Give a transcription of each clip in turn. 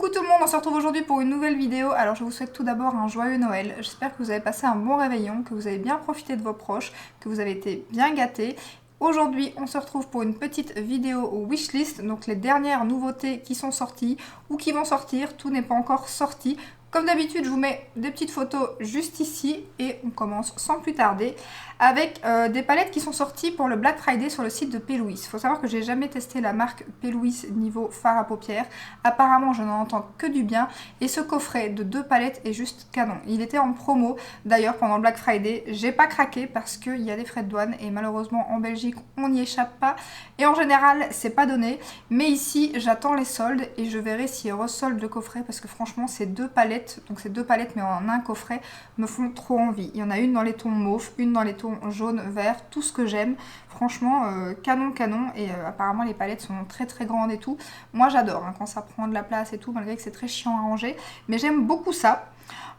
Coucou tout le monde, on se retrouve aujourd'hui pour une nouvelle vidéo. Alors je vous souhaite tout d'abord un joyeux Noël. J'espère que vous avez passé un bon réveillon, que vous avez bien profité de vos proches, que vous avez été bien gâtés. Aujourd'hui on se retrouve pour une petite vidéo wishlist, donc les dernières nouveautés qui sont sorties ou qui vont sortir, tout n'est pas encore sorti. Comme d'habitude, je vous mets des petites photos juste ici et on commence sans plus tarder avec des palettes qui sont sorties pour le Black Friday sur le site de P. Louise. Il faut savoir que j'ai jamais testé la marque P. Louise niveau fard à paupières. Apparemment, je n'en entends que du bien et ce coffret de 2 palettes est juste canon. Il était en promo d'ailleurs pendant le Black Friday. J'ai pas craqué parce qu'il y a des frais de douane et malheureusement en Belgique, on n'y échappe pas. Et en général, c'est pas donné. Mais ici, j'attends les soldes et je verrai s'ils resoldent le coffret parce que franchement, ces 2 palettes, donc ces 2 palettes mais en un coffret, me font trop envie. Il y en a une dans les tons mauve, une dans les tons jaune, vert, tout ce que j'aime. Franchement, canon, canon. Et apparemment, les palettes sont très très grandes et tout. Moi, j'adore hein, quand ça prend de la place et tout, malgré que c'est très chiant à ranger. Mais j'aime beaucoup ça.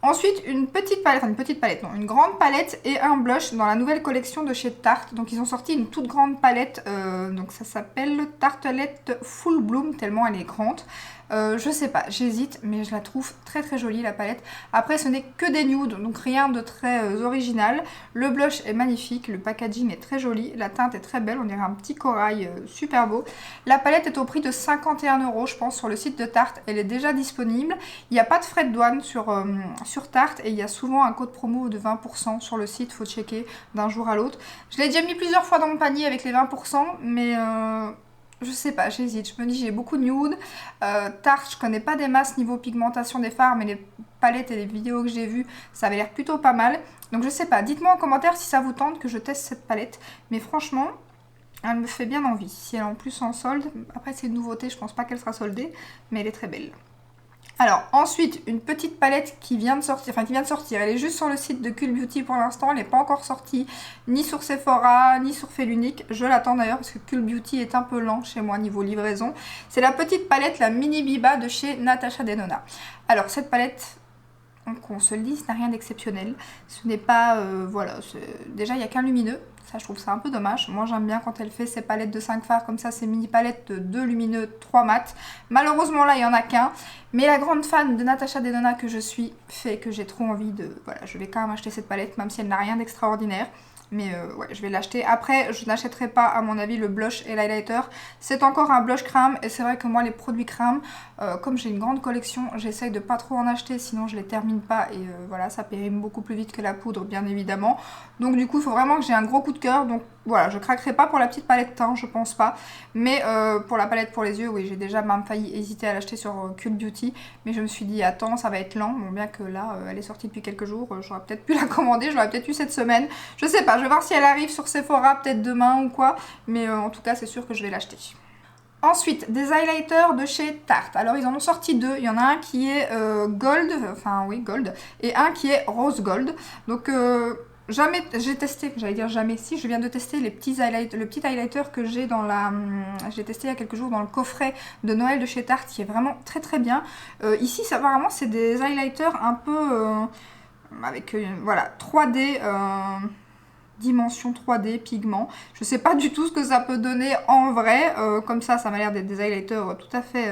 Ensuite, une petite palette, non, une grande palette et un blush dans la nouvelle collection de chez Tarte. Donc, ils ont sorti une toute grande palette. Donc, ça s'appelle Tartelette Full Bloom, tellement elle est grande. Je sais pas, j'hésite, mais je la trouve très très jolie la palette. Après, ce n'est que des nudes, donc rien de très original. Le blush est magnifique, le packaging est très joli, la teinte est très belle, on dirait un petit corail super beau. La palette est au prix de 51 €, je pense, sur le site de Tarte. Elle est déjà disponible. Il n'y a pas de frais de douane sur Tarte et il y a souvent un code promo de 20% sur le site, faut checker d'un jour à l'autre. Je l'ai déjà mis plusieurs fois dans mon panier avec les 20%, mais je sais pas, j'hésite. Je me dis j'ai beaucoup de nude. Tarte, je connais pas des masses niveau pigmentation des fards, mais les palettes et les vidéos que j'ai vues, ça avait l'air plutôt pas mal. Donc je sais pas, dites-moi en commentaire si ça vous tente que je teste cette palette. Mais franchement, elle me fait bien envie. Si elle est en plus en solde, après c'est une nouveauté, je pense pas qu'elle sera soldée, mais elle est très belle. Alors ensuite, une petite palette qui vient de sortir, elle est juste sur le site de Cool Beauty pour l'instant, elle n'est pas encore sortie ni sur Sephora, ni sur Fellunique. Je l'attends d'ailleurs parce que Cool Beauty est un peu lent chez moi niveau livraison. C'est la petite palette, la Mini Biba de chez Natasha Denona. Alors cette palette, qu'on se le dise, n'a rien d'exceptionnel. Ce n'est pas, voilà, déjà il n'y a qu'un lumineux. Ça, je trouve ça un peu dommage. Moi, j'aime bien quand elle fait ses palettes de 5 fards comme ça, ces mini palettes de 2 lumineux, 3 mat. Malheureusement, là, il n'y en a qu'un. Mais la grande fan de Natasha Denona que je suis fait que j'ai trop envie de... Voilà, je vais quand même acheter cette palette, même si elle n'a rien d'extraordinaire. Mais ouais, je vais l'acheter. Après, je n'achèterai pas, à mon avis, le blush et l'highlighter. C'est encore un blush crème. Et c'est vrai que moi, les produits crème, comme j'ai une grande collection, j'essaye de pas trop en acheter. Sinon, je les termine pas. Et voilà, ça périme beaucoup plus vite que la poudre, bien évidemment. Donc, du coup, il faut vraiment que j'ai un gros coup de cœur. Donc, voilà, je craquerai pas pour la petite palette teint, je pense pas. Mais pour la palette pour les yeux, oui, j'ai déjà même failli hésiter à l'acheter sur Cool Beauty. Mais je me suis dit, attends, ça va être lent. Bon, bien que là, elle est sortie depuis quelques jours. J'aurais peut-être pu la commander. Je l'aurais peut-être eu cette semaine. Je sais pas. Je vais voir si elle arrive sur Sephora peut-être demain ou quoi, mais en tout cas c'est sûr que je vais l'acheter. Ensuite, des highlighters de chez Tarte. Alors ils en ont sorti 2, il y en a un qui est gold, enfin oui gold, et un qui est rose gold. Donc jamais, j'ai testé, j'allais dire jamais, si je viens de tester les petits le petit highlighter que j'ai dans la... j'ai testé il y a quelques jours dans le coffret de Noël de chez Tarte qui est vraiment très très bien. Ici ça, apparemment c'est des highlighters un peu avec voilà 3D... dimension 3D, pigment. Je sais pas du tout ce que ça peut donner en vrai. Comme ça m'a l'air d'être des highlighters tout à fait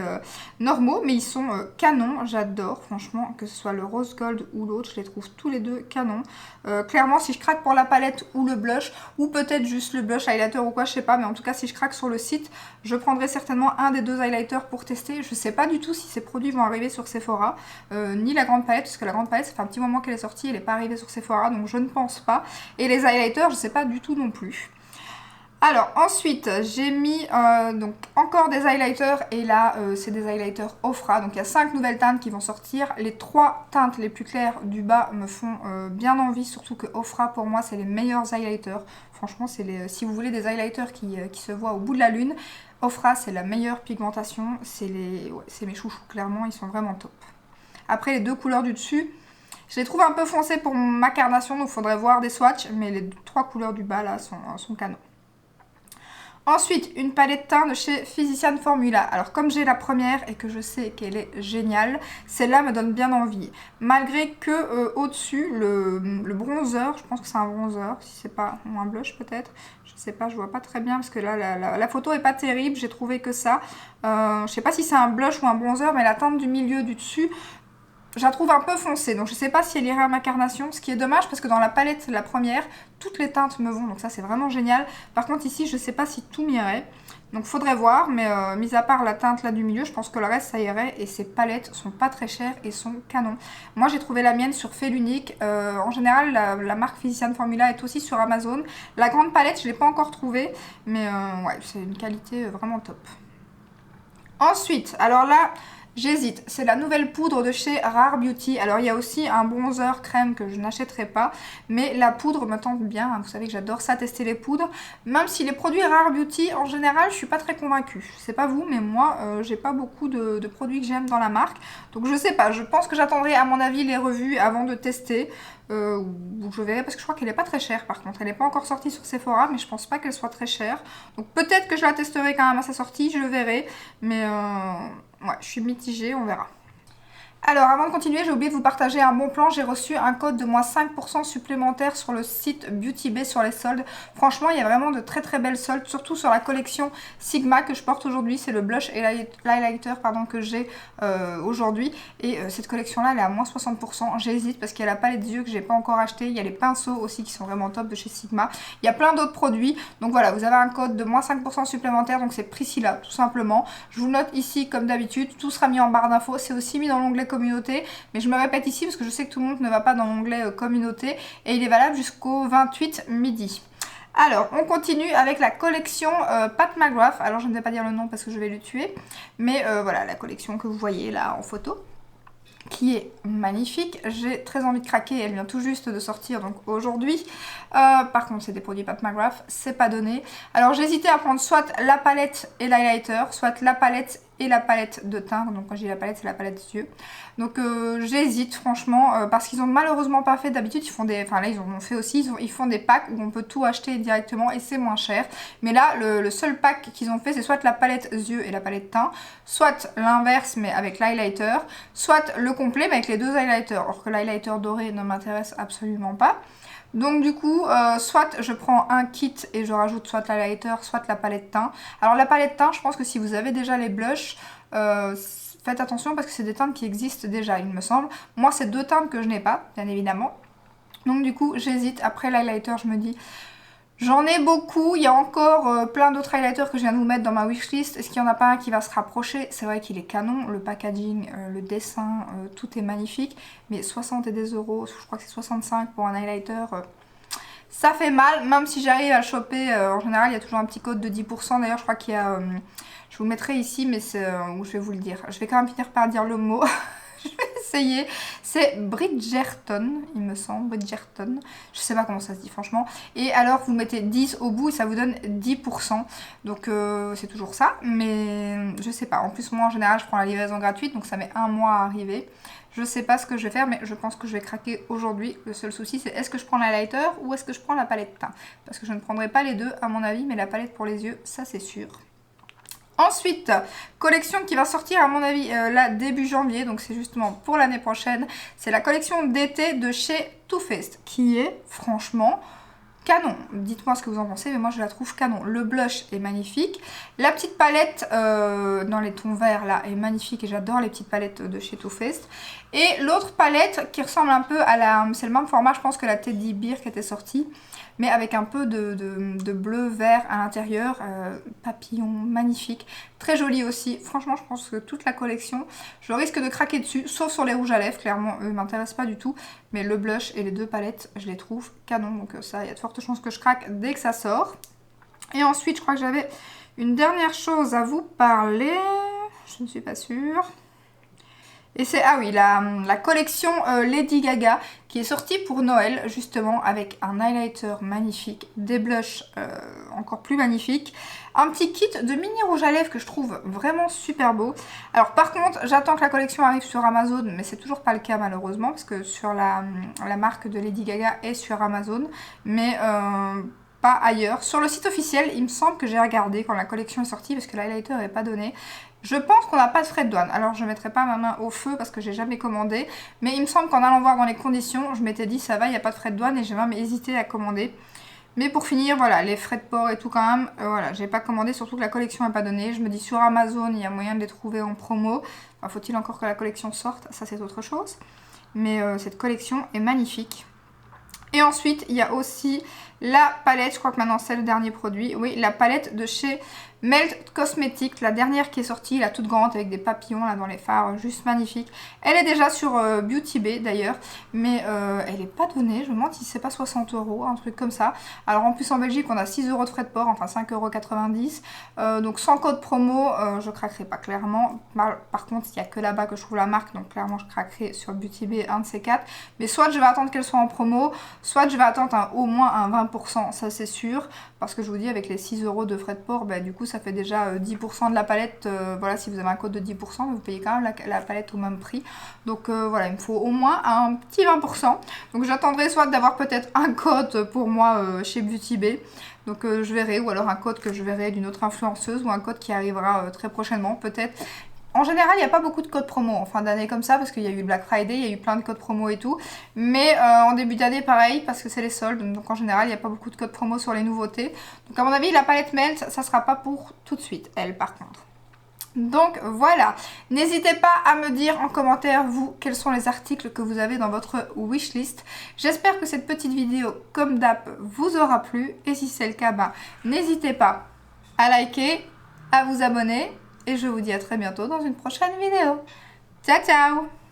normaux. Mais ils sont canons. J'adore, franchement, que ce soit le rose gold ou l'autre. Je les trouve tous les deux canons. Clairement, si je craque pour la palette ou le blush, ou peut-être juste le blush highlighter ou quoi, je sais pas. Mais en tout cas, si je craque sur le site, je prendrai certainement un des 2 highlighters pour tester. Je sais pas du tout si ces produits vont arriver sur Sephora. Ni la grande palette, parce que la grande palette, ça fait un petit moment qu'elle est sortie. Elle n'est pas arrivée sur Sephora, donc je ne pense pas. Et les highlighters, je sais pas du tout non plus. Alors ensuite j'ai mis donc encore des highlighters et là c'est des highlighters Ofra. Donc il y a 5 nouvelles teintes qui vont sortir. Les 3 teintes les plus claires du bas me font bien envie, surtout que Ofra pour moi c'est les meilleurs highlighters. Franchement c'est les, si vous voulez des highlighters qui se voient au bout de la lune, Ofra c'est la meilleure pigmentation. C'est mes chouchous, clairement ils sont vraiment top. Après les 2 couleurs du dessus, je les trouve un peu foncés pour ma carnation, donc il faudrait voir des swatchs, mais les 3 couleurs du bas là sont canons. Ensuite, une palette teint de chez Physician Formula. Alors comme j'ai la première et que je sais qu'elle est géniale, celle-là me donne bien envie. Malgré que au-dessus, le bronzer, je pense que c'est un bronzer, si c'est pas un blush peut-être. Je sais pas, je vois pas très bien parce que là, la photo est pas terrible, j'ai trouvé que ça. Je sais pas si c'est un blush ou un bronzer, mais la teinte du milieu, du dessus, je la trouve un peu foncée, donc je sais pas si elle irait à ma carnation, ce qui est dommage parce que dans la palette, la première, toutes les teintes me vont, donc ça c'est vraiment génial. Par contre ici, je sais pas si tout m'irait, donc faudrait voir, mais mis à part la teinte là du milieu, je pense que le reste ça irait, et ces palettes sont pas très chères et sont canon. Moi j'ai trouvé la mienne sur Fait l'Unique, en général la marque Physician Formula est aussi sur Amazon. La grande palette je l'ai pas encore trouvée, mais ouais, c'est une qualité vraiment top. Ensuite, alors là... j'hésite, c'est la nouvelle poudre de chez Rare Beauty. Alors il y a aussi un bronzer crème que je n'achèterai pas, mais la poudre me tente bien, hein. Vous savez que j'adore ça, tester les poudres. Même si les produits Rare Beauty, en général, je suis pas très convaincue. Je sais pas vous, mais moi, j'ai pas beaucoup de produits que j'aime dans la marque. Donc je sais pas, je pense que j'attendrai à mon avis les revues avant de tester. Ou je verrai parce que je crois qu'elle est pas très chère par contre. Elle n'est pas encore sortie sur Sephora, mais je pense pas qu'elle soit très chère. Donc peut-être que je la testerai quand même à sa sortie, je verrai. Mais ouais, je suis mitigée, on verra. Alors avant de continuer, j'ai oublié de vous partager un bon plan. J'ai reçu un code de moins 5% supplémentaire sur le site Beauty Bay sur les soldes. Franchement, il y a vraiment de très très belles soldes, surtout sur la collection Sigma que je porte aujourd'hui. C'est le blush et l'highlighter que j'ai aujourd'hui. Et cette collection-là, elle est à moins 60%. J'hésite parce qu'il y a la palette d'yeux que j'ai pas encore acheté. Il y a les pinceaux aussi qui sont vraiment top de chez Sigma. Il y a plein d'autres produits. Donc voilà, vous avez un code de moins 5% supplémentaire. Donc c'est Priscilla, tout simplement. Je vous note ici comme d'habitude. Tout sera mis en barre d'infos. C'est aussi mis dans l'onglet communauté, mais je me répète ici parce que je sais que tout le monde ne va pas dans l'onglet communauté, et il est valable jusqu'au 28 midi. Alors on continue avec la collection Pat McGrath. Alors je ne vais pas dire le nom parce que je vais le tuer, mais voilà la collection que vous voyez là en photo, qui est magnifique. J'ai très envie de craquer, elle vient tout juste de sortir donc aujourd'hui. Par contre c'est des produits Pat McGrath, c'est pas donné. Alors j'ai hésité à prendre soit la palette et l'highlighter, soit la palette et la palette de teint. Donc quand je dis la palette, c'est la palette des yeux. Donc j'hésite franchement parce qu'ils ont malheureusement pas fait, d'habitude ils font des, enfin là ils en ont fait aussi, ils font des packs où on peut tout acheter directement et c'est moins cher. Mais là le seul pack qu'ils ont fait, c'est soit la palette yeux et la palette teint, soit l'inverse mais avec l'highlighter, soit le complet mais avec les deux highlighters. Or que l'highlighter doré ne m'intéresse absolument pas. Donc du coup, soit je prends un kit et je rajoute soit l'highlighter, soit la palette teint. Alors la palette teint, je pense que si vous avez déjà les blushs, faites attention parce que c'est des teintes qui existent déjà, il me semble. Moi, c'est deux teintes que je n'ai pas, bien évidemment. Donc du coup, j'hésite. Après l'highlighter, je me dis... j'en ai beaucoup, il y a encore plein d'autres highlighters que je viens de vous mettre dans ma wishlist. Est-ce qu'il n'y en a pas un qui va se rapprocher? C'est vrai qu'il est canon, le packaging, le dessin, tout est magnifique. Mais 60 et des euros, je crois que c'est 65 pour un highlighter, ça fait mal. Même si j'arrive à le choper, en général il y a toujours un petit code de 10%. D'ailleurs je crois qu'il y a, je vous le mettrai ici mais c'est, où je vais vous le dire. Je vais quand même finir par dire le mot. Je vais essayer. C'est Bridgerton, il me semble. Bridgerton. Je sais pas comment ça se dit, franchement. Et alors, vous mettez 10 au bout et ça vous donne 10%. Donc, c'est toujours ça. Mais je sais pas. En plus, moi, en général, je prends la livraison gratuite. Donc, ça met un mois à arriver. Je sais pas ce que je vais faire, mais je pense que je vais craquer aujourd'hui. Le seul souci, c'est est-ce que je prends l'highlighter ou est-ce que je prends la palette teint? Parce que je ne prendrai pas les deux, à mon avis. Mais la palette pour les yeux, ça, c'est sûr. Ensuite, collection qui va sortir à mon avis là début janvier, donc c'est justement pour l'année prochaine. C'est la collection d'été de chez Too Faced qui est franchement canon. Dites-moi ce que vous en pensez, mais moi je la trouve canon. Le blush est magnifique. La petite palette dans les tons verts là est magnifique et j'adore les petites palettes de chez Too Faced. Et l'autre palette qui ressemble un peu à la... c'est le même format je pense que la Teddy Bear qui était sortie, mais avec un peu de bleu vert à l'intérieur, papillon magnifique, très joli aussi. Franchement je pense que toute la collection, je risque de craquer dessus, sauf sur les rouges à lèvres, clairement eux m'intéressent pas du tout, mais le blush et les deux palettes je les trouve canon, donc ça il y a de fortes chances que je craque dès que ça sort. Et ensuite je crois que j'avais une dernière chose à vous parler, je ne suis pas sûre. Et c'est, ah oui, la collection Lady Gaga qui est sortie pour Noël justement avec un highlighter magnifique, des blushs encore plus magnifiques, un petit kit de mini rouge à lèvres que je trouve vraiment super beau. Alors par contre, j'attends que la collection arrive sur Amazon, mais c'est toujours pas le cas malheureusement parce que sur la marque de Lady Gaga est sur Amazon. Mais pas ailleurs. Sur le site officiel, il me semble que j'ai regardé quand la collection est sortie, parce que l'highlighter n'est pas donné. Je pense qu'on n'a pas de frais de douane. Alors je ne mettrai pas ma main au feu parce que j'ai jamais commandé. Mais il me semble qu'en allant voir dans les conditions, je m'étais dit ça va, il n'y a pas de frais de douane et j'ai même hésité à commander. Mais pour finir, voilà, les frais de port et tout quand même, voilà, j'ai pas commandé, surtout que la collection n'est pas donnée. Je me dis sur Amazon, il y a moyen de les trouver en promo. Enfin, faut-il encore que la collection sorte, ça c'est autre chose. Mais cette collection est magnifique. Et ensuite, il y a aussi la palette, je crois que maintenant c'est le dernier produit, oui, la palette de chez Melt Cosmetics, la dernière qui est sortie, la toute grande avec des papillons là dans les fards, juste magnifique. Elle est déjà sur Beauty Bay d'ailleurs, mais elle n'est pas donnée, je me demande si c'est pas 60 €, un truc comme ça. Alors en plus en Belgique on a 6 € de frais de port, enfin 5,90 €, donc sans code promo je craquerai pas clairement. Par contre il n'y a que là-bas que je trouve la marque, donc clairement je craquerai sur Beauty Bay, un de ces quatre. Mais soit je vais attendre qu'elle soit en promo, soit je vais attendre au moins un 20%, ça c'est sûr, parce que je vous dis avec les 6 € de frais de port, bah, du coup ça fait déjà 10% de la palette. Voilà, si vous avez un code de 10%, vous payez quand même la palette au même prix. Donc voilà, il me faut au moins un petit 20%. Donc j'attendrai soit d'avoir peut-être un code pour moi chez Beauty Bay. Donc je verrai, ou alors un code que je verrai d'une autre influenceuse, ou un code qui arrivera très prochainement peut-être. En général, il n'y a pas beaucoup de codes promo en fin d'année comme ça, parce qu'il y a eu le Black Friday, il y a eu plein de codes promo et tout. Mais en début d'année, pareil, parce que c'est les soldes. Donc en général, il n'y a pas beaucoup de codes promo sur les nouveautés. Donc à mon avis, la palette Melt, ça ne sera pas pour tout de suite, elle par contre. Donc voilà, n'hésitez pas à me dire en commentaire, vous, quels sont les articles que vous avez dans votre wishlist. J'espère que cette petite vidéo, comme d'hab, vous aura plu. Et si c'est le cas, bah, n'hésitez pas à liker, à vous abonner. Et je vous dis à très bientôt dans une prochaine vidéo. Ciao ciao!